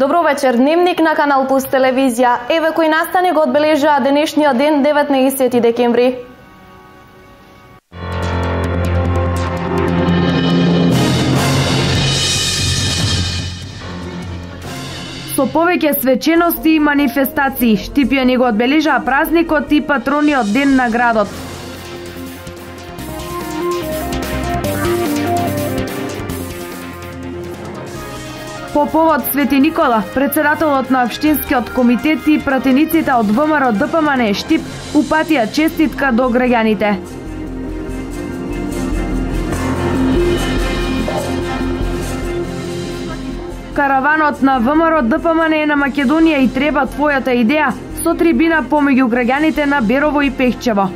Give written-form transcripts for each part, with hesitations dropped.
Добро вечер, дневник на Канал Плюс телевизија. Еве кои настани го одбележаа денешниот ден, 19 декември. Со повеќе свечености и манифестации, Штипјани го одбележаа празникот и патрониот ден на градот. По повод Свети Никола, председателот на Општинскиот комитет и пратениците од ВМРО ДПМН Штип упатија честитка до граѓаните. Караванот на ВМРО ДПМН е на Македонија и треба твојата идеја со трибина помеѓу граѓаните на Берово и Пехчево.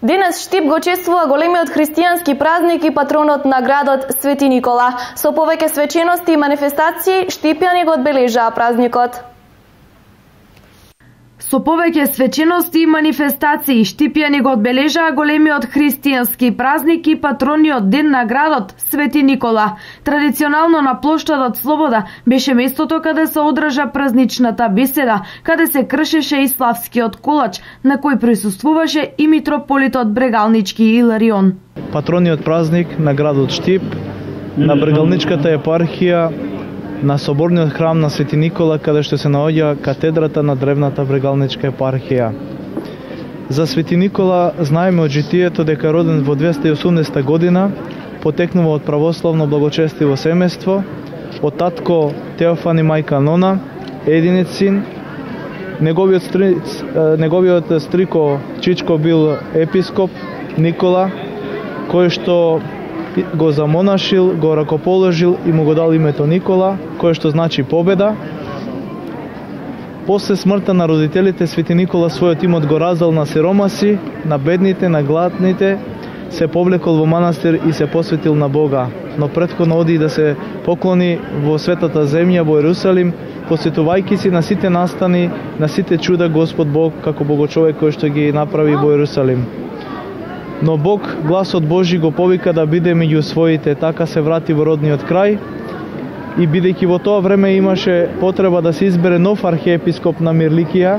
Денес Штип го чествува големиот христијански празник и патронот на градот Свети Никола. Со повеќе свечености и манифестации, Штипјани го одбележаа празникот. Со повеќе свечености и манифестации, Штипјани го одбележаа големиот христијански празник и патрониот ден на градот Свети Никола. Традиционално на плоштадот Слобода беше местото каде се одржа празничната беседа, каде се кршеше и славскиот колач, на кој присуствуваше и митрополитот Брегалнички Иларион. Патрониот празник на градот Штип, на Брегалничката епархија, на соборниот храм на Свети Никола, каде што се наоѓа катедрата на древната Брегалничка епархија. За Свети Никола знаеме од житието дека роден во 280 година, потекнува од православно благочестиво семејство, од татко Теофан и мајка Нона, единец син. Неговиот стрико Чичко бил епископ Никола, кој што го замонашил, го ракоположил и му го дал името Никола, кое што значи победа. После смртта на родителите, Свети Никола својот имот го раздал на сиромаси, на бедните, на гладните, се повлекол во манастир и се посветил на Бога. Но претходно оди да се поклони во светата земја, во Ерусалим, посветувајќи си на сите настани, на сите чуда Господ Бог, како богочовек кој што ги направи во Ерусалим. Но Бог, гласот Божи, го повика да биде меѓу своите, така се врати во родниот крај и бидејќи во тоа време имаше потреба да се избере нов архиепископ на Мирликија,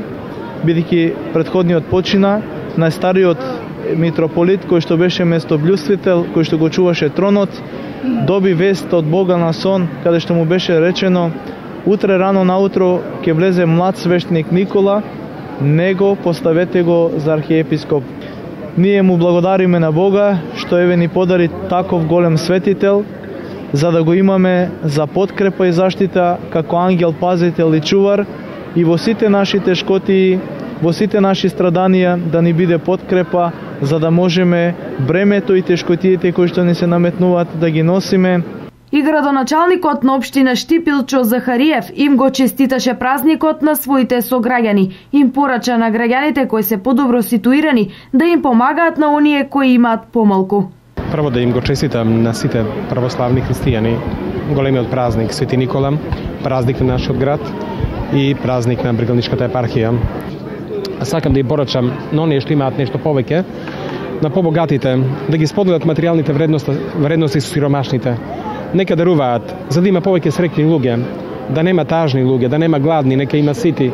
бидејќи претходниот почина, најстариот митрополит кој што беше местобљудствител, кој што го чуваше тронот, доби вест од Бога на сон, каде што му беше речено: утре рано наутро ќе влезе млад свештеник Никола, него поставете го за архиепископ. Ние му благодариме на Бога што еве ни подари таков голем светител, за да го имаме за подкрепа и заштита како ангел пазител и чувар, и во сите наши тешкоти, во сите наши страданија да ни биде подкрепа, за да можеме бремето и тешкотиите кои што ни се наметнуваат да ги носиме. И градоначалникот на општина Штип Илчо Захариев им го честиташе празникот на своите сограѓани. Им порача на граѓаните кои се подобро ситуирани да им помагаат на оние кои имаат помалку. Прво да им го честитам на сите православни христијани големиот празник Свети Никола, празник на нашиот град и празник на Брегалничката епархија. Сакам да им порачам на оние што имаат нешто повеќе, на побогатите, да ги споделат материјалните вредности со сиромашните. Нека даруваат, за да има повеќе среќни луѓе, да нема тажни луѓе, да нема гладни, нека има сити.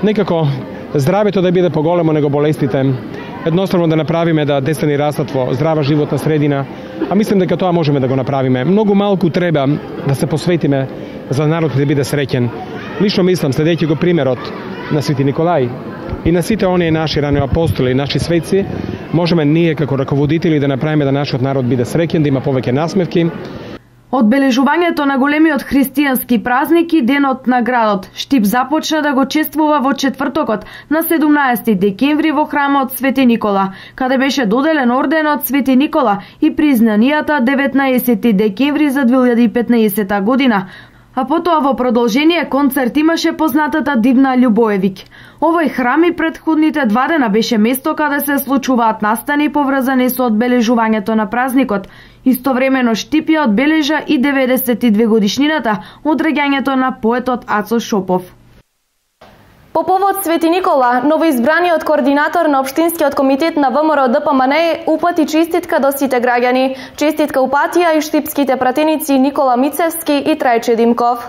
Некако здравето да биде поголемо него болестите. Едноставно да направиме да деца ни растат во здрава животна средина, а мислам дека тоа можеме да го направиме. Многу малку треба да се посветиме за народот да биде среќен. Лично мислам, следејќи го примерот на Свети Николај и на сите оние наши рани апостоли, наши светци, можеме ние како раководители да направиме да нашиот народ биде среќен, да има повеќе насмевки. Одбележувањето на големиот христијански празник и денот на градот Штип започна да го чествува во четвртокот на 17 декември во храмот Свети Никола, каде беше доделен орденот Свети Никола и признанијата 19 декември за 2015 година. А потоа во продолжение концерт имаше познатата Дивна Љубоевиќ. Овој храм и претходните 2 дена беше место каде се случуваат настани поврзани со одбележувањето на празникот. Истовремено Штип ја одбележа и 92 годишнината од раѓањето на поетот Ацо Шопов. По повод Свети Никола, новоизбраниот координатор на Општинскиот комитет на ВМРО ДПМН упати честитка до сите граѓани. Честитка упатија и штипските пратеници Никола Мицевски и Трајче Димков.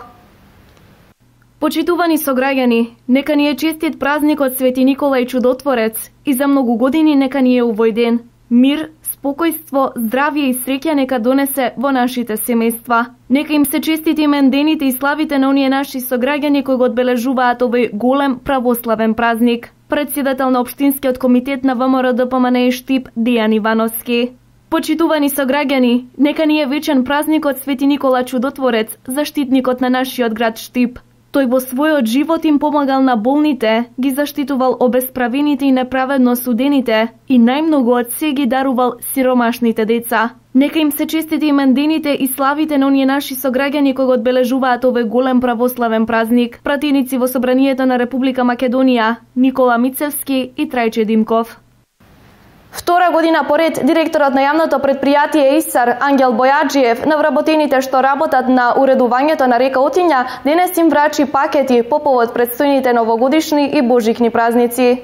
Почитувани сограѓани, нека ни е честит празникот Свети Никола и Чудотворец и за многу години нека ни е овој ден. Мир, спокојство, здравје и среќа нека донесе во нашите семејства. Нека им се честити имендените и славите на оние наши сограѓани кои го одбележуваат овој голем православен празник. Председател на Општинскиот комитет на ВМРО ДПМН Штип Дејан Ивановски. Почитувани сограѓани, нека ни е вечен празникот Свети Никола Чудотворец, заштитникот на нашиот град Штип. Тој во својот живот им помагал на болните, ги заштитувал обесправените и неправедно судените и најмногу од се ги дарувал сиромашните деца. Нека им се честити имендените и славите на оние наши сограѓани кои го одбележуваат овој голем православен празник. Пратеници во Собранието на Република Македонија Никола Мицевски и Трајче Димков. Втора година поред, директорот на јавното предпријатие ИСАР Ангел Бојаджиев на вработените што работат на уредувањето на река Отиња денес им врачи пакети по повод предстојните новогодишни и божикни празници.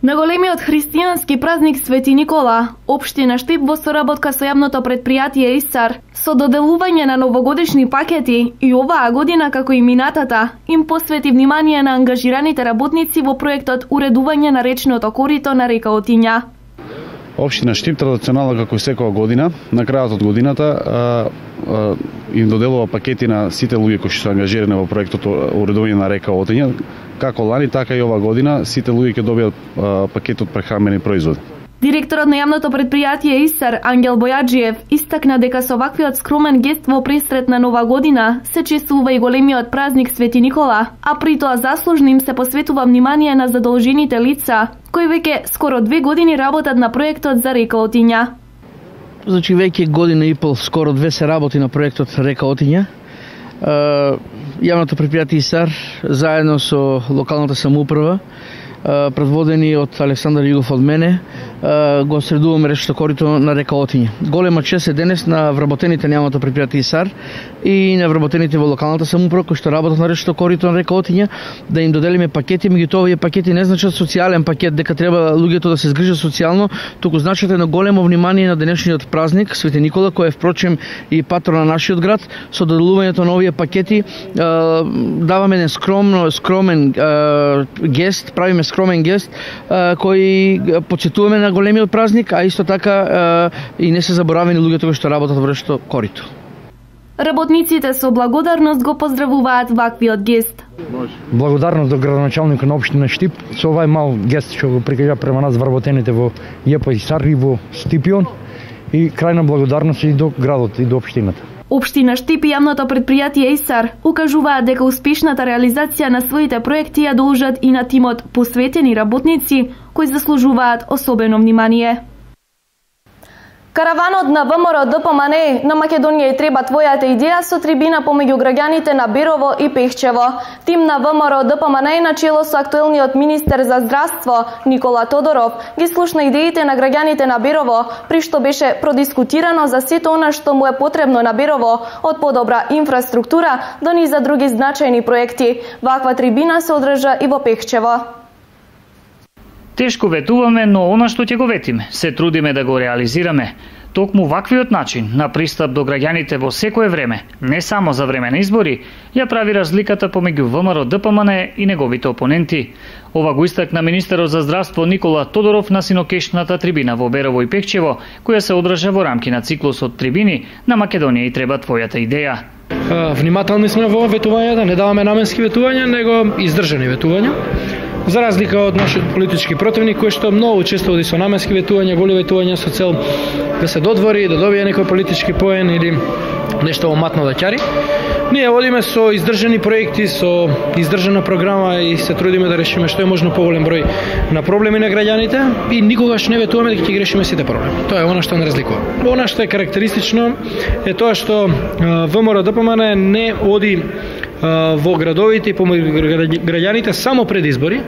На големиот христијански празник Свети Никола, Општина Штип во соработка со јавното предпријатие ИСАР, со доделување на новогодишни пакети и оваа година како и минатата, им посвети внимание на ангажираните работници во проектот уредување на речното корито на река Отиња. Општина Штип традиционално како и секоја година, на крајот од годината им доделува пакети на сите луѓе кои се ангажирани во проектот уредување на река Отиња. Како лани, така и ова година, сите луѓе ќе добијат пакет од прехранбени производи. Директорот на јавното предпријатие ИСАР Ангел Бојаджиев истакна дека со ваквиот скромен гест во пресрет на Нова година се чествува и големиот празник Свети Никола, а при тоа заслужно им се посветува внимание на задолжените лица, кои веќе скоро 2 години работат на проектот за река Отиња. Значи веќе година и пол, скоро 2 се работи на проектот река Отиња. Јавното предпријатие ИСАР заедно со локалната самоуправа, предводени од Александар Југов од мене, го средуваме речното корито на река Отиња. Голема чест е денес на вработените на јавното предпријатие ИСАР и на вработените во локалната самоуправа кои што работат на речното корито на река Отиња, да им доделиме пакети, меѓутоа овие пакети не значат социјален пакет дека треба луѓето да се згрижат социјално, туку значат едно големо внимание на денешниот празник Свети Никола, кој е впрочем и патрон на нашиот град. Со доделувањето на овие пакети даваме еден скромен гест, правиме скромен гест кој почитуваме на големиот празник, а исто така и не се заборавени луѓето кои што работат во речното корито. Работниците со благодарност го поздравуваат ваквиот гест. Благодарност до градоначалникот на општина Штип со овај мал гест што го прикажа према нас вработените во ЈП ИСАР и во Стипион, и крајна благодарност и до градот и до општината. Општина Штип и јавното предпријатие ИСАР укажуваат дека успешната реализација на своите проекти ја должат и на тимот посветени работници кои заслужуваат особено внимание. Караванот на ВМРО ДПМН на Македонија и треба твојата идеја со трибина помеѓу граѓаните на Берово и Пехчево. Тим на ВМРО ДПМН начело со актуелниот министер за здравство Никола Тодоров ги слушна идеите на граѓаните на Берово, при што беше продискутирано за сето она што му е потребно на Берово, од подобра инфраструктура до низа други значајни проекти. Ваква трибина се одржа и во Пехчево. Тешко ветуваме, но она што ќе го ветиме, се трудиме да го реализираме. Токму ваквиот начин на пристап до граѓаните во секое време, не само за време на избори, ја прави разликата помеѓу ВМРО ДПМН и неговите опоненти. Ова го истакна министерот за здравство Никола Тодоров на синокешната трибина во Берово и Пехчево, која се одржа во рамки на циклусот трибини на Македонија и треба твојата идеја. Внимателни сме во ветувањата, не даваме наменски ветувања, него издржани ветувања. За разлика од нашиот политички противник, кој што многу често оди со наменски ветувања, воли ветувања со цел да се додвори, да добие некој политички поен или нешто оматно да ќари. Ние одиме со издржани проекти, со издржана програма и се трудиме да решиме што е можно поголем број на проблеми на граѓаните и никогаш не ветуваме дека ќе ги решиме сите проблеми. Тоа е она што не разликува. Она што е карактеристично е тоа што ВМРО ДПМН не оди во градовите и помеѓу граѓаните само пред избори.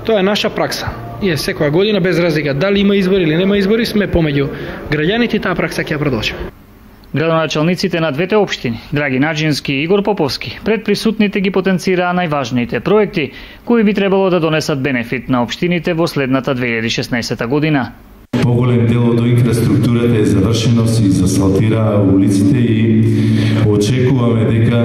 Тоа е наша пракса. Ние секоја година без разлика дали има избори или нема избори сме помеѓу граѓаните и таа пракса ќе ја продолжиме. Градоначалниците на двете општини, Драги Наџински и Игор Поповски, пред присутните ги потенцираа најважните проекти кои би требало да донесат бенефит на општините во следната 2016 година. Поголем дел од инфраструктурата е завршено, се засфалтираа улиците и очекуваме дека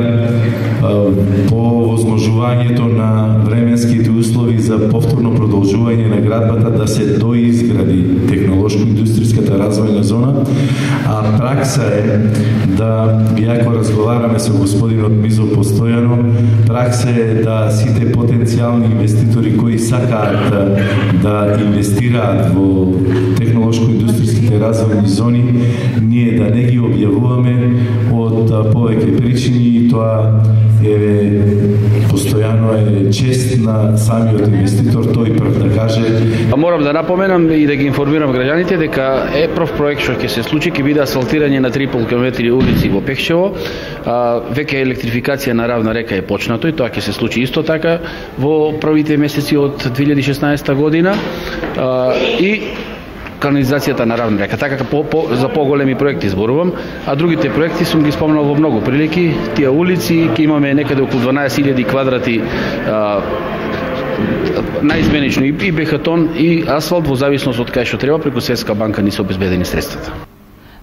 по возможувањето на временските услови за повторно продолжување на градбата да се доизгради технолошко-индустријската развојна зона, а пракса е да, иако разговараме со господинот Мизо постојано, пракса е да сите потенцијални инвеститори кои сакаат да инвестираат во технолошко-индустријските развојни зони, ние да не ги објавуваме од повеќе причини, и тоа постојано е чест на самиот инвеститор, тој прв да каже. Морам да напоменам и да ги информирам граѓаните дека прв проект што ќе се случи ќе биде асфалтирање на 3,5 км улици во Пехчево. Веќе електрификација на Равна река е почнато и тоа ќе се случи исто така во првите месеци од 2016 година. И канализацијата на Равна река, така за поголеми проекти зборувам, а другите проекти сум ги спомнал во многу прилики. Тие улици ќе имаме некаде околу 12.000 квадрати наизменично и бехатон и асфалт во зависност од кај што треба, преку Светска банка ни се обезбедени средствата.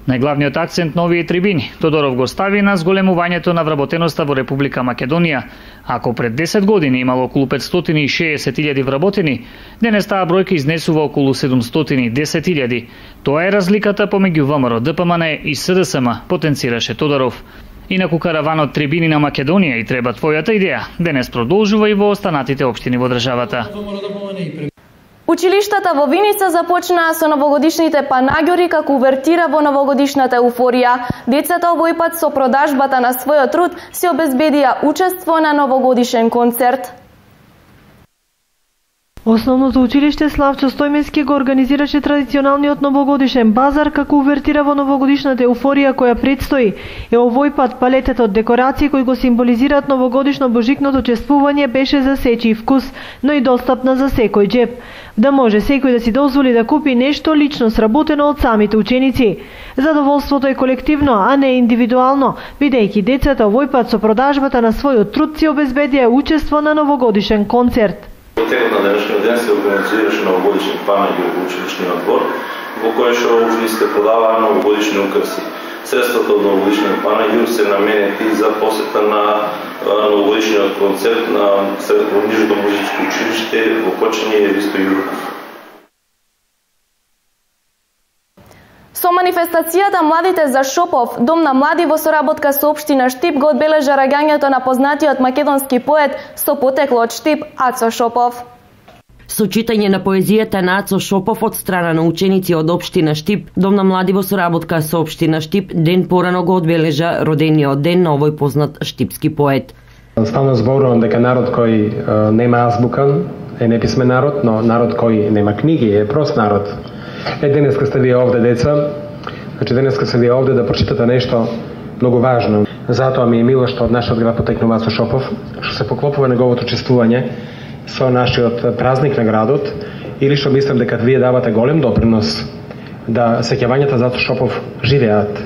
Најглавниот акцент на овие трибини Тодоров го стави на зголемувањето на вработеноста во Република Македонија. Ако пред 10 години имало околу 560.000 вработени, денес таа бројка изнесува околу 710.000. Тоа е разликата помеѓу ВМРО, ДПМН и СДСМ, потенцираше Тодоров. Инаку караванот трибини на Македонија и треба твојата идеја денес продолжува и во останатите општини во државата. Училиштата во Виница започнаа со новогодишните панаѓори како увертира во новогодишната еуфорија. Децата овој пат со продажбата на својот труд се обезбедија учество на новогодишен концерт. Основното училиште Славчо Стојменски го организираше традиционалниот новогодишен базар како увертира во новогодишната еуфорија која предстои. Овој пат палетът од декорации кои го символизираат новогодишно божикното чествување беше за сечи вкус, но и достапна за секој џеб. Да може секој да си дозволи да купи нешто лично сработено од самите ученици. Задоволството е колективно, а не индивидуално, бидејќи децата овој пат со продажбата на својот труд си обезбедија учество на новогодишен концерт. Во текот на денешниот ден се организираше новогодишен панаѓор во училишниот двор, во кој што учениците продаваа новогодишни украси. Средствата од новогодишниот панаѓор се наменети за посета на новогодишниот концерт на Нижното музичко училиште во Кочиње Ристо Јурков. Со манифестацијата Младите за Шопов, Дом на млади во соработка со општина Штип го одбележа раѓањето на познатиот македонски поет со потекло од Штип Ацо Шопов. Со читање на поезијата на Ацо Шопов од страна на ученици од општина Штип, Дом на млади во соработка со општина Штип ден порано го одбележа родениот ден на овој познат штипски поет. Стално зборувам дека народ кој нема азбука е неписмен народ, но народ кој нема книги е прост народ. Денеска сте вие овде, деца, денеска сте вие овде да прочитате нешто многу важно. Затоа ми е мило што од нашиот град потекнува Ацо Шопов, што се поклопува неговото чествување со нашиот празник на градот, или што мислам дека вие давате голем допринос да сеќавањата за Ацо Шопов живеат.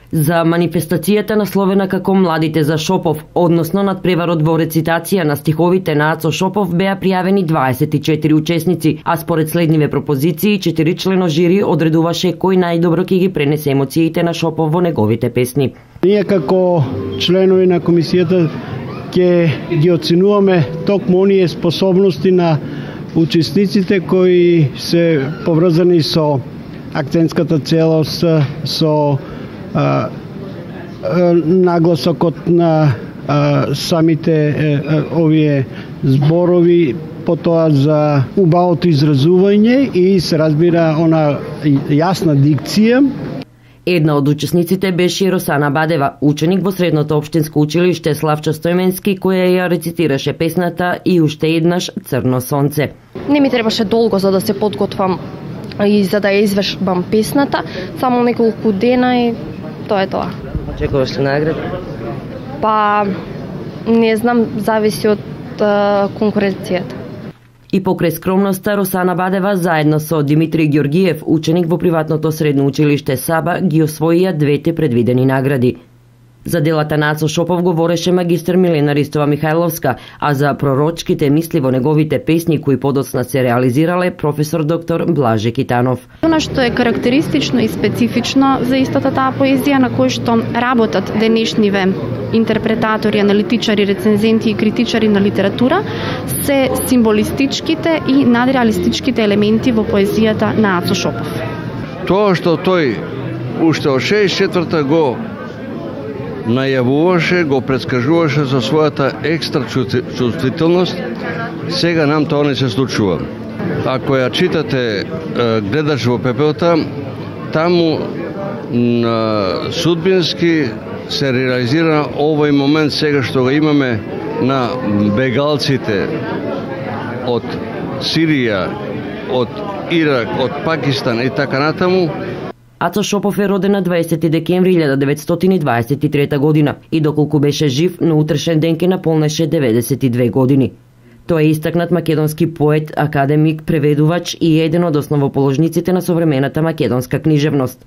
За манифестацијата насловена како Младите за Шопов, односно надпреварот во рецитација на стиховите на Ацо Шопов, беа пријавени 24 учесници, а според следниве пропозиции 4-члено жири одредуваше кој најдобро ќе ги пренесе емоциите на Шопов во неговите песни. Ние како членови на комисијата ќе ги оценуваме токму оние способности на учесниците кои се поврзани со акцентската целост, со нагласокот на самите овие зборови, потоа за убавото изразување и се разбира она јасна дикција. Една од учесниците беше Росана Бадева, ученик во средното општинско училиште Славчо Стојменски, која ја рецитираше песната и уште еднаш Црно сонце. Не ми требаше долго за да се подготвам и за да ја извршам песната, само неколку дена и тоа е тоа. Очекуваш ли награда? Па, не знам, зависи од конкуренцијата. И покрај скромноста, Росана Бадева заедно со Димитри Ѓоргиев, ученик во приватното средно училиште Саба, ги освоија двете предвидени награди. За делата на Ацо Шопов говореше магистар Милена Ристова Михајловска, а за пророчките мисли во неговите песни кои подоцна се реализирале професор доктор Блаже Китанов. Она што е карактеристично и специфично за истата таа поезија на кој што работат денешниве интерпретатори, аналитичари, рецензенти и критичари на литература се символистичките и надреалистичките елементи во поезијата на Ацо Шопов. Тоа што тој уште од 64-та го најавуваше, го предскажуваше со својата екстра чувствителност, сега нам тоа не се случува. Ако ја читате Гледач во пепелта, таму судбински се реализира овој момент сега што го имаме на бегалците од Сирија, од Ирак, од Пакистан и така натаму. Ацо Шопов е роден на 20 декември 1923 година и доколку беше жив, на утрешен ден ке наполнеше 92 години. Тој е истакнат македонски поет, академик, преведувач и еден од основоположниците на современата македонска книжевност.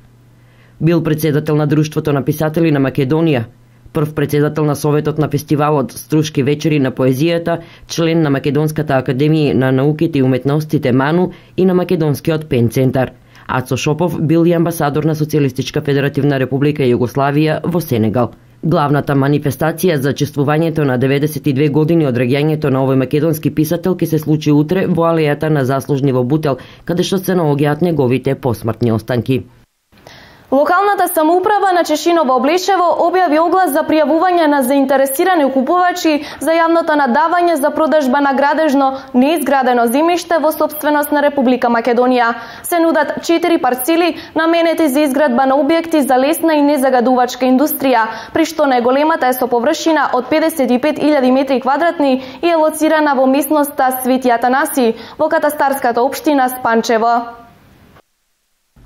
Бил председател на Друштвото на писатели на Македонија, прв председател на Советот на фестивалот Струшки вечери на поезијата, член на Македонската академија на науките и уметностите МАНУ и на Македонскиот пен центар. Ацо Шопов бил и амбасадор на Социјалистичка федеративна република Југославија во Сенегал. Главната манифестација за чествувањето на 92 години од раѓањето на овој македонски писател ќе се случи утре во алејата на заслужни во Бутел, каде што се наоѓаат неговите посмртни останки. Локалната самоуправа на Чешиново Облешево објави оглас за пријавување на заинтересирани купувачи за јавното надавање за продажба на градежно неизградено земјиште во сопственост на Република Македонија. Се нудат 4 парцели наменети за изградба на објекти за лесна и незагадувачка индустрија, при што најголемата е со површина од 55.000 метри квадратни и е лоцирана во местноста Свети Атанаси во катастарската општина Спанчево.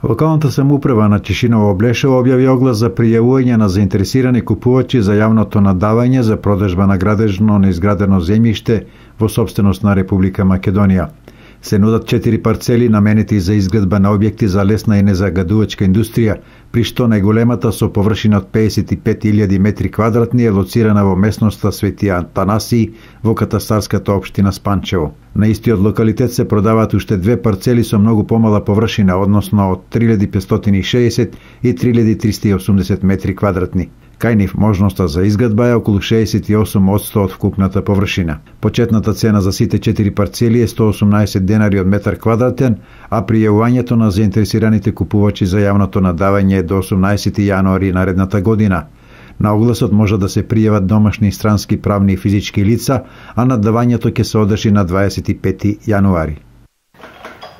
Локалната самоуправа на Чешиново Облешево објави оглас за пријавување на заинтересирани купувачи за јавното надавање за продажба на градежно неизградено земјиште во сопственост на Република Македонија. Се нудат 4 парцели наменети за изградба на објекти за лесна и незагадувачка индустрија, при што најголемата со површина од 55.000 метри квадратни е лоцирана во местноста Свети Атанаси во катастарската општина Спанчево. На истиот локалитет се продаваат уште 2 парцели со многу помала површина, односно од 3.560 и 3.380 метри квадратни. Кај нив можноста за изградба е околу 68% од вкупната површина. Почетната цена за сите 4 парцели е 118 денари од метар квадратен, а пријавувањето на заинтересираните купувачи за јавното надавање е до 18 јануари наредната година. На огласот може да се пријават домашни и странски правни и физички лица, а надавањето ќе се одржи на 25 јануари.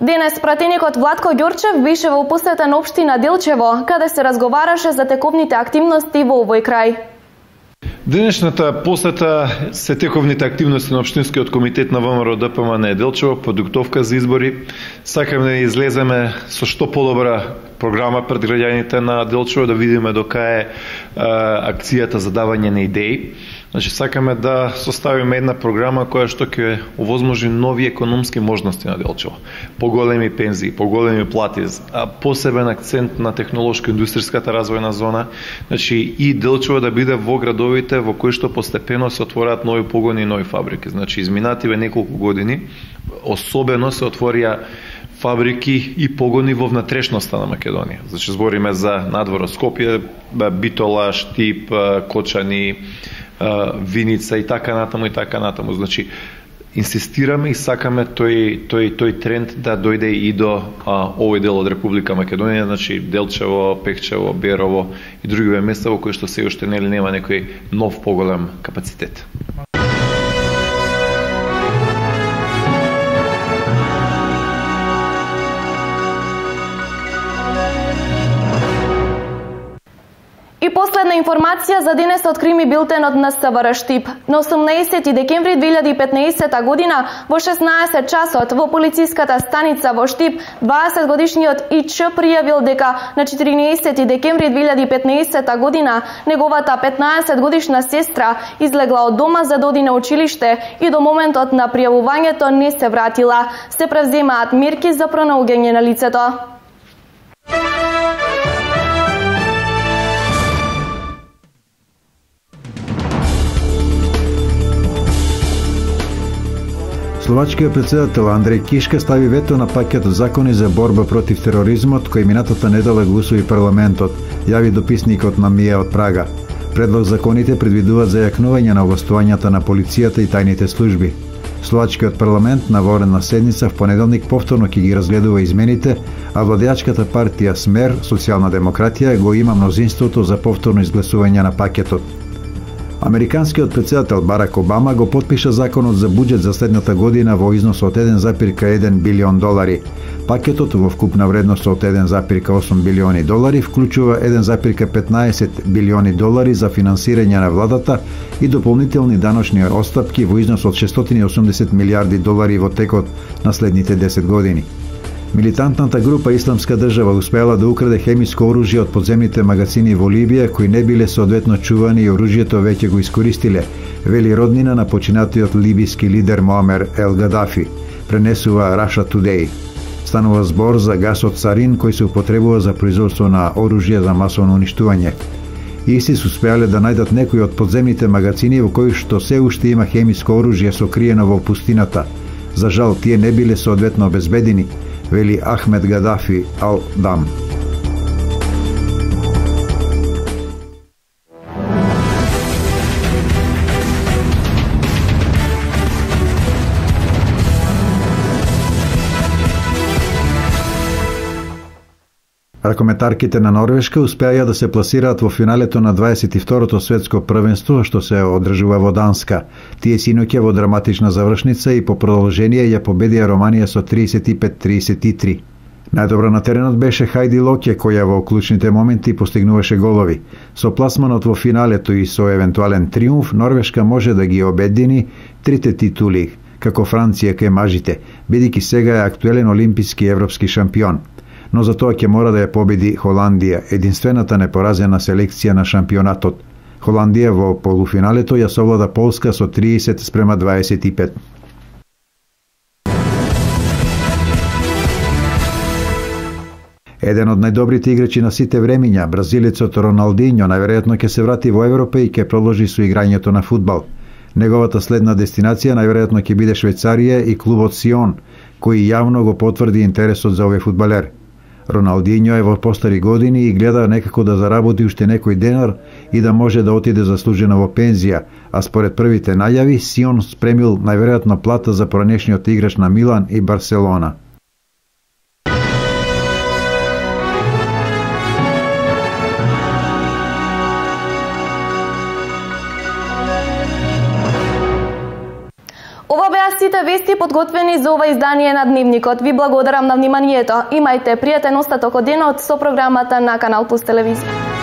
Денес пратеникот Владко Ѓорчев беше во посета на општина Делчево, каде се разговараше за тековните активности во овој крај. Денешната посета се тековните активности на Општинскиот комитет на ВМРО ДПМН Делчево, подготовка за избори. Сакаме да излеземе со што подобра програма пред граѓаните на Делчево, да видиме до кај е акцијата за давање на идеи. Значи, сакаме да составиме една програма која што ќе овозможи нови економски можности на Делчево. Поголеми пензии, поголеми плати, посебен акцент на технолошко-индустријската развојна зона. Значи, и Делчево да биде во градовите во кои што постепено се отвораат нови погони и нови фабрики. Значи, изминативе неколку години, особено се отворија фабрики и погони во внатрешноста на Македонија. Значи, збориме за надвор од Скопје, Битола, Штип, Кочани, Виница и така натаму и така натаму. Значи, инсистираме и сакаме тој тренд да дојде и до овој дел од Република Македонија, значи Делчево, Пехчево, Берово и другиве места во кои што се уште нема некој нов поголем капацитет. И последна информација Информација за денесот крими билтенот на СВР Штип. На 18 декември 2015 година во 16 часот во полициската станица во Штип 20 годишниот ИЧ пријавил дека на 14 декември 2015 година неговата 15 годишна сестра излегла од дома за да оди на училиште и до моментот на пријавувањето не се вратила. Се превземаат мерки за пронаоѓање на лицето. Словачкиот председател Андреј Кишка стави вето на пакетот закони за борба против тероризмот кој минатата недела го усвои парламентот, јави дописникот на МИА од Прага. Предлог законите предвидуваат зајакнување на овластувањата на полицијата и тајните служби. Словачкиот парламент на воредна седница в понеделник повторно ќе ги разгледува измените, а владеачката партија СМЕР, Социјална демократија, го има мнозинството за повторно изгласување на пакетот. Американскиот председател Барак Обама го потпиша законот за буџет за следната година во износ од 1,1 билион долари. Пакетот во вкупна вредност од 1,8 билиони долари вклучува 1,15 билиони долари за финансирање на владата и дополнителни даночни отстапки во износ од 680 милиарди долари во текот на следните 10 години. Милитантната група Исламска држава успеала да украде хемиско оружје од подземните магазини во Либија кои не биле соодветно чувани и оружјето веќе го искористиле, вели роднина на починатиот либиски лидер Моамер Ел Гадафи, пренесува Russia Today. Станува збор за гасот сарин кој се употребува за производство на оружје за масовно уништување. ИСИС успеале да најдат некои од подземните магазини во кои што се уште има хемиско оружје сокриено во пустината. За жал, тие не биле соодветно обезбедени, вели Ахмед Гадафи Ал-Дам. Ракометарките на Норвешка успеаја да се пласираат во финалето на 22-то светско првенство што се одржува во Данска. Тие синоќа во драматична завршница и по продолжение ја победија Романија со 35-33. Најдобра на теренот беше Хајди Локе која во клучните моменти постигнуваше голови. Со пласманот во финалето и со евентуален триумф Норвешка може да ги обедини трите титули како Франција кај мажите, бидејќи сега е актуелен олимписки и европски шампион. Но за тоа ќе мора да ја победи Холандија, единствената непоразена селекција на шампионатот. Холандија во полуфиналето ја совлада Полска со 30-25. Еден од најдобрите играчи на сите времиња, бразилецот Роналдиньо, најверојатно ќе се врати во Европа и ќе продолжи со играњето на фудбал. Неговата следна дестинација најверојатно ќе биде Швајцарија и клубот Сион, кој јавно го потврди интересот за овој фудбалер. Роналдиньо е во постари години и гледа некако да заработи уште некој денар и да може да отиде заслужено во пензија, а според првите најави Сион спремил најверојатно плата за поранешниот играч на Милан и Барселона. Ова беа сите вести подготвени за ова издание на Дневникот. Ви благодарам на вниманието. Имајте пријатен остаток од денот со програмата на Канал Плюс телевизија.